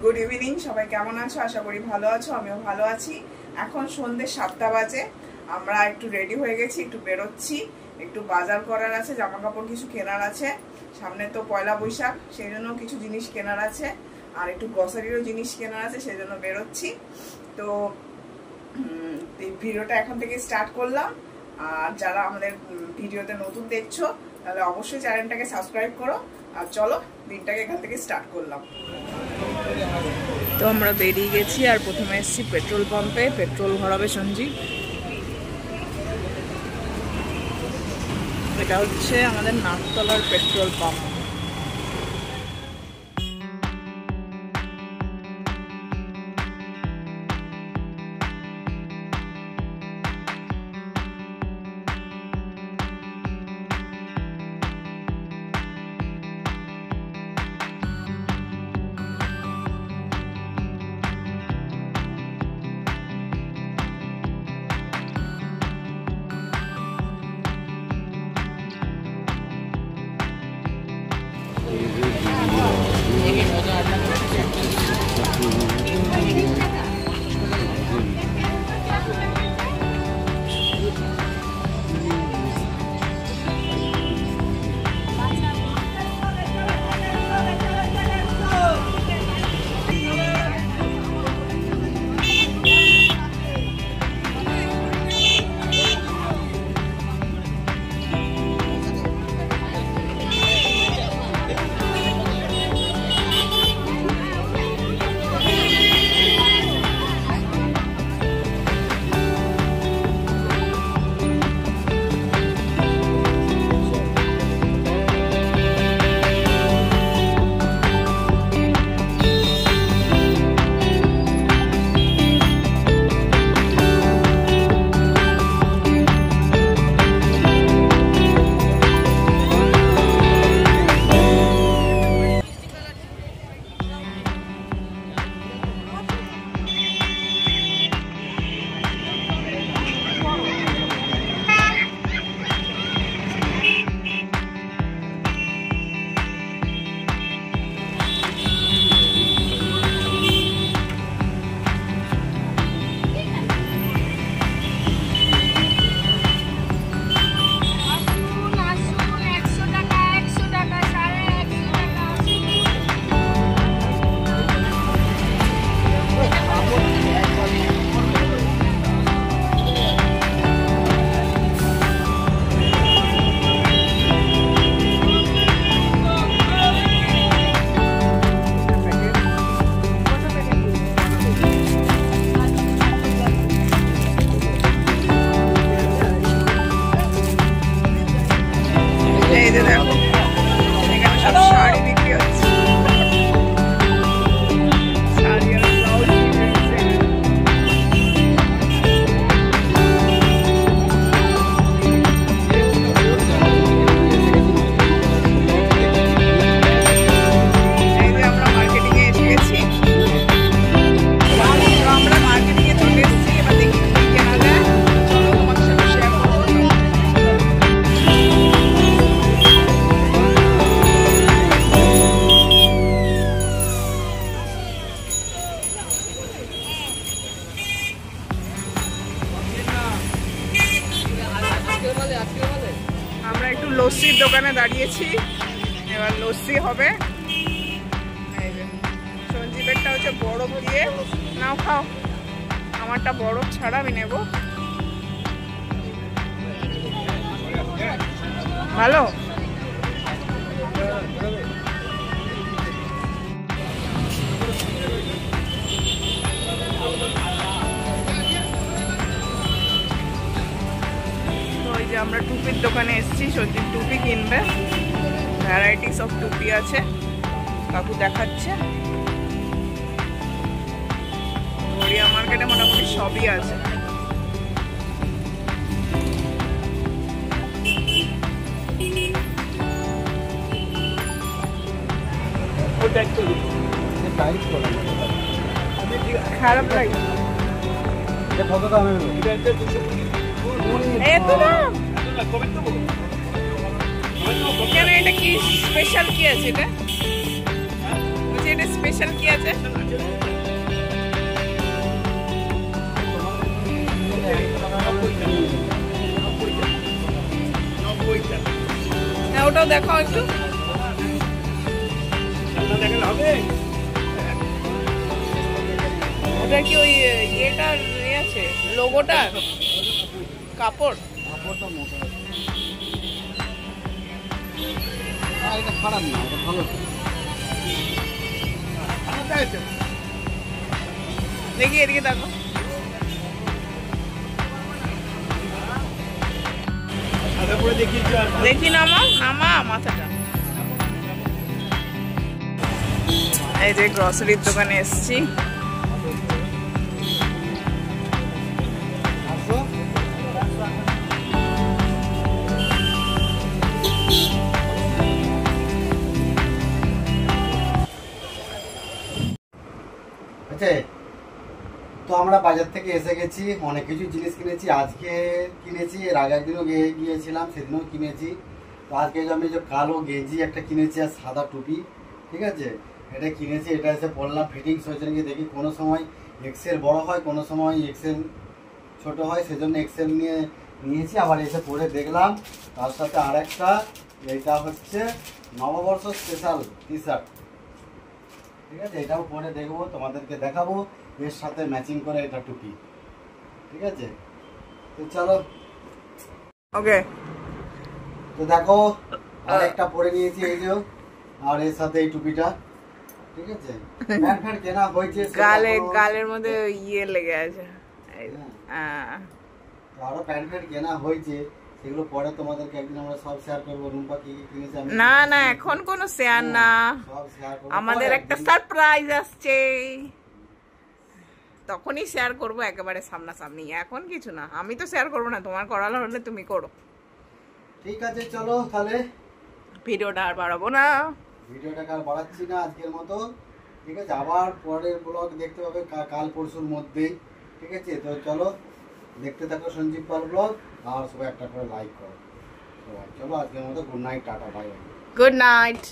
Good evening, সবাই কেমন আছো? আশা করি ভালো আছো, আমিও ভালো আছি। এখন সন্ধ্যে 7টা বাজে, আমরা একটু রেডি হয়ে গেছি, একটু বেরোচ্ছি, একটু বাজার করার আছে, জামা কাপড় কিছু কেনার আছে। সামনে তো পয়লা বৈশাখ, সেই জন্য কিছু জিনিস কেনার আছে, আর একটু গ্রসারিরও জিনিস কেনার আছে, সেই জন্য বেরোচ্ছি। তো ভিডিওটা এখন থেকে স্টার্ট করলাম। আর যারা আমাদের ভিডিওতে নতুন দেখছো তাহলে অবশ্যই চ্যানেলটাকে সাবস্ক্রাইব করো। আর চলো দিনটাকে এখান থেকে স্টার্ট করলাম। তো আমরা বেরিয়ে গেছি, আর প্রথমে এসেছি পেট্রোল পাম্পে, পেট্রোল ভরাবে সঞ্জীব। এটা হচ্ছে আমাদের নাকতলার পেট্রোল পাম্প। আমরা একটু লস্যির দোকানে দাঁড়িয়েছি, এবার লস্যি হবে। সঞ্জীবেরটা হচ্ছে বরফ দিয়ে, নাও খাও, আমারটা বরফ ছাড়া আমি নেব। ভালো আমরা টুপির দোকানে এসেছি, সঞ্জীব টুপি কিনবে। ভ্যারাইটিস অফ টুপি আছে, কাকু দেখাচ্ছে। গড়িয়া মার্কেটে মোটামুটি সবই আছে। খারাপ লাগে কেন? এটা কি স্পেশাল কি আছে? এটা এটা স্পেশাল কি আছে? হ্যাঁ ওটাও দেখাও একটু। ওটা কি ওই ইয়েটার আছে লোগোটার কাপড়? কাপড়টা মোটা এটা খারাপ না, এটা ভালো। দেখি এদিকে দেখো। দেখি নামা নামা মাথাটা। এই যে গ্রসারির দোকানে এসছি। তো আমরা বাজার থেকে এসে গেছি, অনেক কিছু জিনিস কিনেছি। আজকে কিনেছি, এর আগের দিনও গিয়েছিলাম, সেদিনও কিনেছি। তো আজকে আমি যে কালো গেঞ্জি একটা কিনেছি আর সাদা টুপি, ঠিক আছে, এটা কিনেছি। এটা এসে পরলাম, ফিটিংস হয়েছে নাকি দেখি। কোনো সময় এক্সেল বড় হয়, কোনো সময় এক্সেল ছোট হয়, সেজন্য এক্সেল নিয়েছি। আবার এসে পরে দেখলাম তার সাথে আরেকটা, এটা হচ্ছে নববর্ষ স্পেশাল টি শার্ট, ঠিক আছে, এটাও পরে দেখবো, তোমাদেরকে দেখাবো এর সাথে ম্যাচিং করে এটা টুপি, ঠিক আছে। তো চলো, ওকে। তো দেখো আরেকটা পরে নিয়েছি এই যে, আর এর সাথে এই টুপিটা, ঠিক আছে। প্যান্ট ফ্যান্ট কেনা হয়েছে, গালের মধ্যে ইয়ে লেগে আছে। আরো প্যান্ট ফ্যান্ট কেনা হয়েছে, সেগুলো পরে তোমাদেরকে একদিন আমরা সব শেয়ার করবো। রুম্পা কি কি কিনেছে আমি না না এখন কোনো শেয়ার না, সব শেয়ার করব। আমাদের একটা সারপ্রাইজ আসছে, তখনই শেয়ার করব একেবারে সামনাসামনি। এখন কিছু না, আমি তো শেয়ার করবো না, তোমার করার হলে তুমি করো। ঠিক আছে চলো তাহলে, ভিডিওটা আর বাড়াবো না, ভিডিওটা আর বাড়াচ্ছি না আজকের মতো, ঠিক আছে। আবার পরের ব্লগ দেখতে পাবে কাল পরশুর মধ্যেই, ঠিক আছে। তো চলো দেখতে থাকো সঞ্জীব পাল ব্লগ, আর সবাই একটা করে লাইক করো সবাই। চলো আজকের মতো good night, tata, bye bye. Good night.